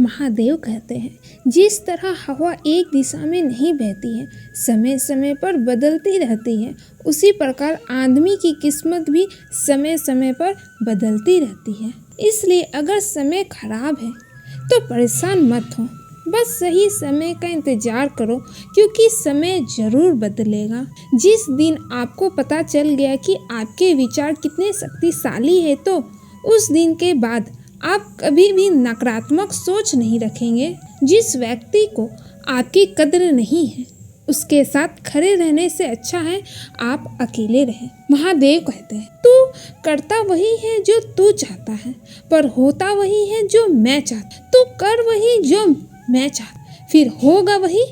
महादेव कहते हैं, जिस तरह हवा एक दिशा में नहीं बहती है, समय समय पर बदलती रहती है, उसी प्रकार आदमी की किस्मत भी समय समय पर बदलती रहती है। इसलिए अगर समय खराब है तो परेशान मत हो, बस सही समय का इंतजार करो, क्योंकि समय जरूर बदलेगा। जिस दिन आपको पता चल गया कि आपके विचार कितने शक्तिशाली है, तो उस दिन के बाद आप कभी भी नकारात्मक सोच नहीं रखेंगे। जिस व्यक्ति को आपकी कद्र नहीं है, उसके साथ खड़े रहने से अच्छा है आप अकेले रहें। महादेव कहते हैं, तू करता वही है जो तू चाहता है, पर होता वही है जो मैं चाहता। तू कर वही जो मैं चाहता, फिर होगा वही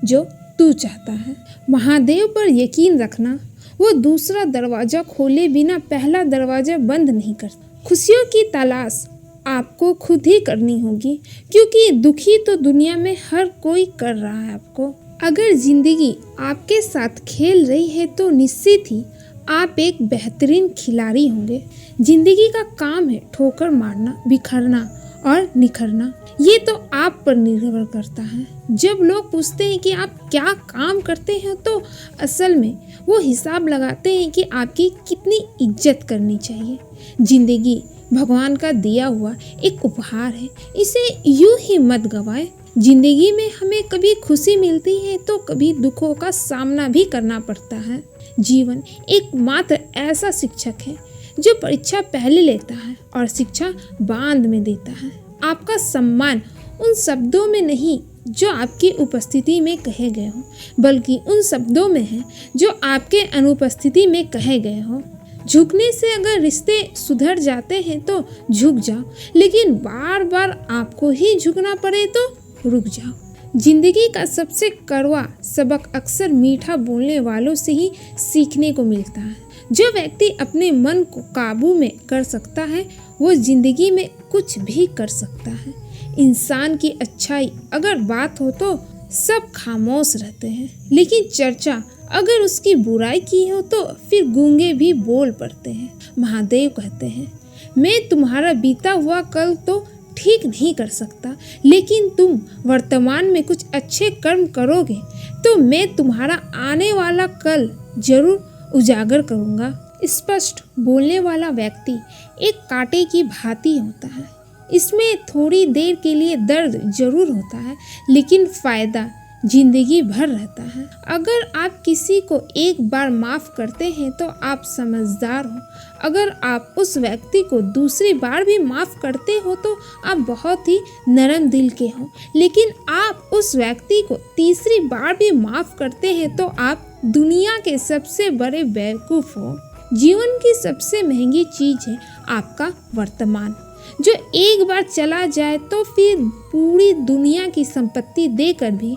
जो तू चाहता है। महादेव पर यकीन रखना, वो दूसरा दरवाजा खोले बिना पहला दरवाजा बंद नहीं करता। खुशियों की तलाश आपको खुद ही करनी होगी, क्योंकि दुखी तो दुनिया में हर कोई कर रहा है आपको। अगर जिंदगी आपके साथ खेल रही है तो निश्चित ही आप एक बेहतरीन खिलाड़ी होंगे। जिंदगी का काम है ठोकर मारना, बिखरना और निखरना। ये तो आप पर निर्भर करता है। जब लोग पूछते हैं कि आप क्या काम करते हैं, तो असल में वो हिसाब लगाते हैं कि आपकी कितनी इज्जत करनी चाहिए। जिंदगी भगवान का दिया हुआ एक उपहार है, इसे यूं ही मत गवाएं। जिंदगी में हमें कभी खुशी मिलती है तो कभी दुखों का सामना भी करना पड़ता है। जीवन एकमात्र ऐसा शिक्षक है जो परीक्षा पहले लेता है और शिक्षा बाद में देता है। आपका सम्मान उन शब्दों में नहीं जो आपकी उपस्थिति में कहे गए हो, बल्कि उन शब्दों में है जो आपके अनुपस्थिति में कहे गए हो। झुकने से अगर रिश्ते सुधर जाते हैं तो झुक जाओ, लेकिन बार बार आपको ही झुकना पड़े तो रुक जाओ। जिंदगी का सबसे कड़वा सबक अक्सर मीठा बोलने वालों से ही सीखने को मिलता है। जो व्यक्ति अपने मन को काबू में कर सकता है, वो जिंदगी में कुछ भी कर सकता है। इंसान की अच्छाई अगर बात हो तो सब खामोश रहते हैं, लेकिन चर्चा अगर उसकी बुराई की हो तो फिर गूंगे भी बोल पड़ते हैं। महादेव कहते हैं, मैं तुम्हारा बीता हुआ कल तो ठीक नहीं कर सकता, लेकिन तुम वर्तमान में कुछ अच्छे कर्म करोगे तो मैं तुम्हारा आने वाला कल जरूर उजागर करूँगा। स्पष्ट बोलने वाला व्यक्ति एक कांटे की भांति होता है। इसमें थोड़ी देर के लिए दर्द जरूर होता है, लेकिन फायदा जिंदगी भर रहता है। अगर आप किसी को एक बार माफ करते हैं तो आप समझदार हो। अगर आप उस व्यक्ति को दूसरी बार भी माफ करते हो तो आप बहुत ही नरम दिल के हो। लेकिन आप उस व्यक्ति को तीसरी बार भी माफ करते हैं तो आप दुनिया के सबसे बड़े बेवकूफ हो। जीवन की सबसे महंगी चीज है आपका वर्तमान, जो एक बार चला जाए तो फिर पूरी दुनिया की संपत्ति देकर भी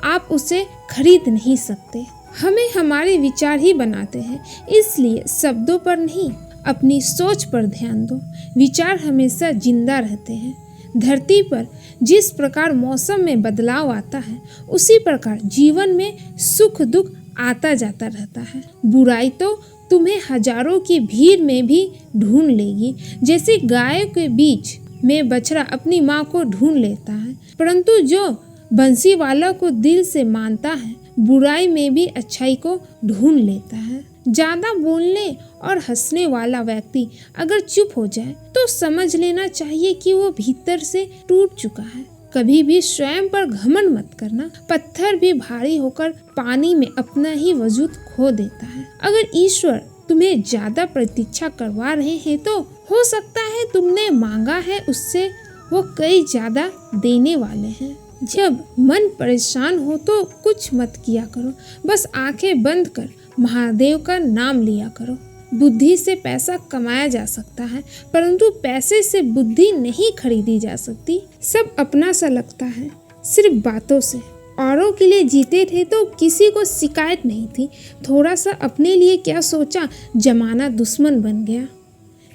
आप उसे खरीद नहीं सकते। हमें हमारे विचार ही बनाते हैं, इसलिए शब्दों पर नहीं अपनी सोच पर ध्यान दो। विचार हमेशा जिंदा रहते हैं। धरती पर जिस प्रकार मौसम में बदलाव आता है, उसी प्रकार जीवन में सुख दुख आता जाता रहता है। बुराई तो तुम्हें हजारों की भीड़ में भी ढूंढ लेगी, जैसे गायों के बीच में बछड़ा अपनी माँ को ढूंढ लेता है। परंतु जो बंसी वाला को दिल से मानता है, बुराई में भी अच्छाई को ढूंढ लेता है। ज्यादा बोलने और हंसने वाला व्यक्ति अगर चुप हो जाए तो समझ लेना चाहिए कि वो भीतर से टूट चुका है। कभी भी स्वयं पर घमंड मत करना। पत्थर भी भारी होकर पानी में अपना ही वजूद खो देता है। अगर ईश्वर तुम्हें ज्यादा प्रतीक्षा करवा रहे हैं तो हो सकता है तुमने मांगा है उससे वो कई ज्यादा देने वाले हैं। जब मन परेशान हो तो कुछ मत किया करो, बस आंखें बंद कर महादेव का नाम लिया करो। बुद्धि से पैसा कमाया जा सकता है, परंतु पैसे से बुद्धि नहीं खरीदी जा सकती। सब अपना सा लगता है सिर्फ बातों से। औरों के लिए जीते थे तो किसी को शिकायत नहीं थी। थोड़ा सा अपने लिए क्या सोचा, जमाना दुश्मन बन गया।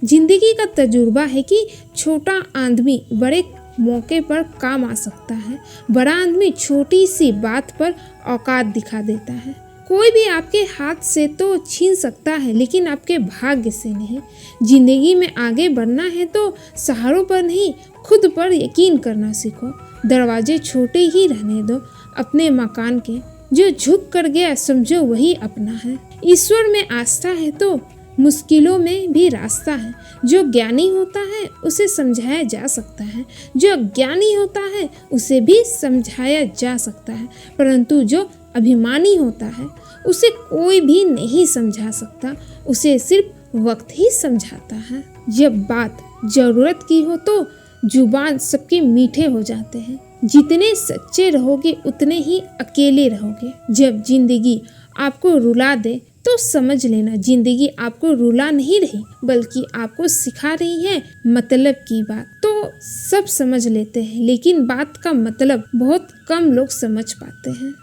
जिंदगी का तजुर्बा है कि छोटा आदमी बड़े मौके पर काम आ सकता है, बड़ा आदमी छोटी सी बात पर औकात दिखा देता है। कोई भी आपके हाथ से तो छीन सकता है, लेकिन आपके भाग्य से नहीं। जिंदगी में आगे बढ़ना है तो सहारों पर नहीं, खुद पर यकीन करना सीखो। दरवाजे छोटे ही रहने दो अपने मकान के, जो झुक कर गया समझो वही अपना है। ईश्वर में आस्था है तो मुश्किलों में भी रास्ता है। जो ज्ञानी होता है उसे समझाया जा सकता है, जो अज्ञानी होता है उसे भी समझाया जा सकता है, परंतु जो अभिमानी होता है उसे कोई भी नहीं समझा सकता, उसे सिर्फ वक्त ही समझाता है। जब बात जरूरत की हो तो जुबान सबके मीठे हो जाते हैं। जितने सच्चे रहोगे उतने ही अकेले रहोगे। जब जिंदगी आपको रुला दे तो समझ लेना जिंदगी आपको रुला नहीं रही, बल्कि आपको सिखा रही है मतलब की बात। तो सब समझ लेते हैं, लेकिन बात का मतलब बहुत कम लोग समझ पाते हैं।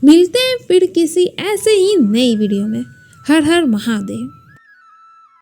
मिलते हैं फिर किसी ऐसे ही नई वीडियो में। हर हर महादेव।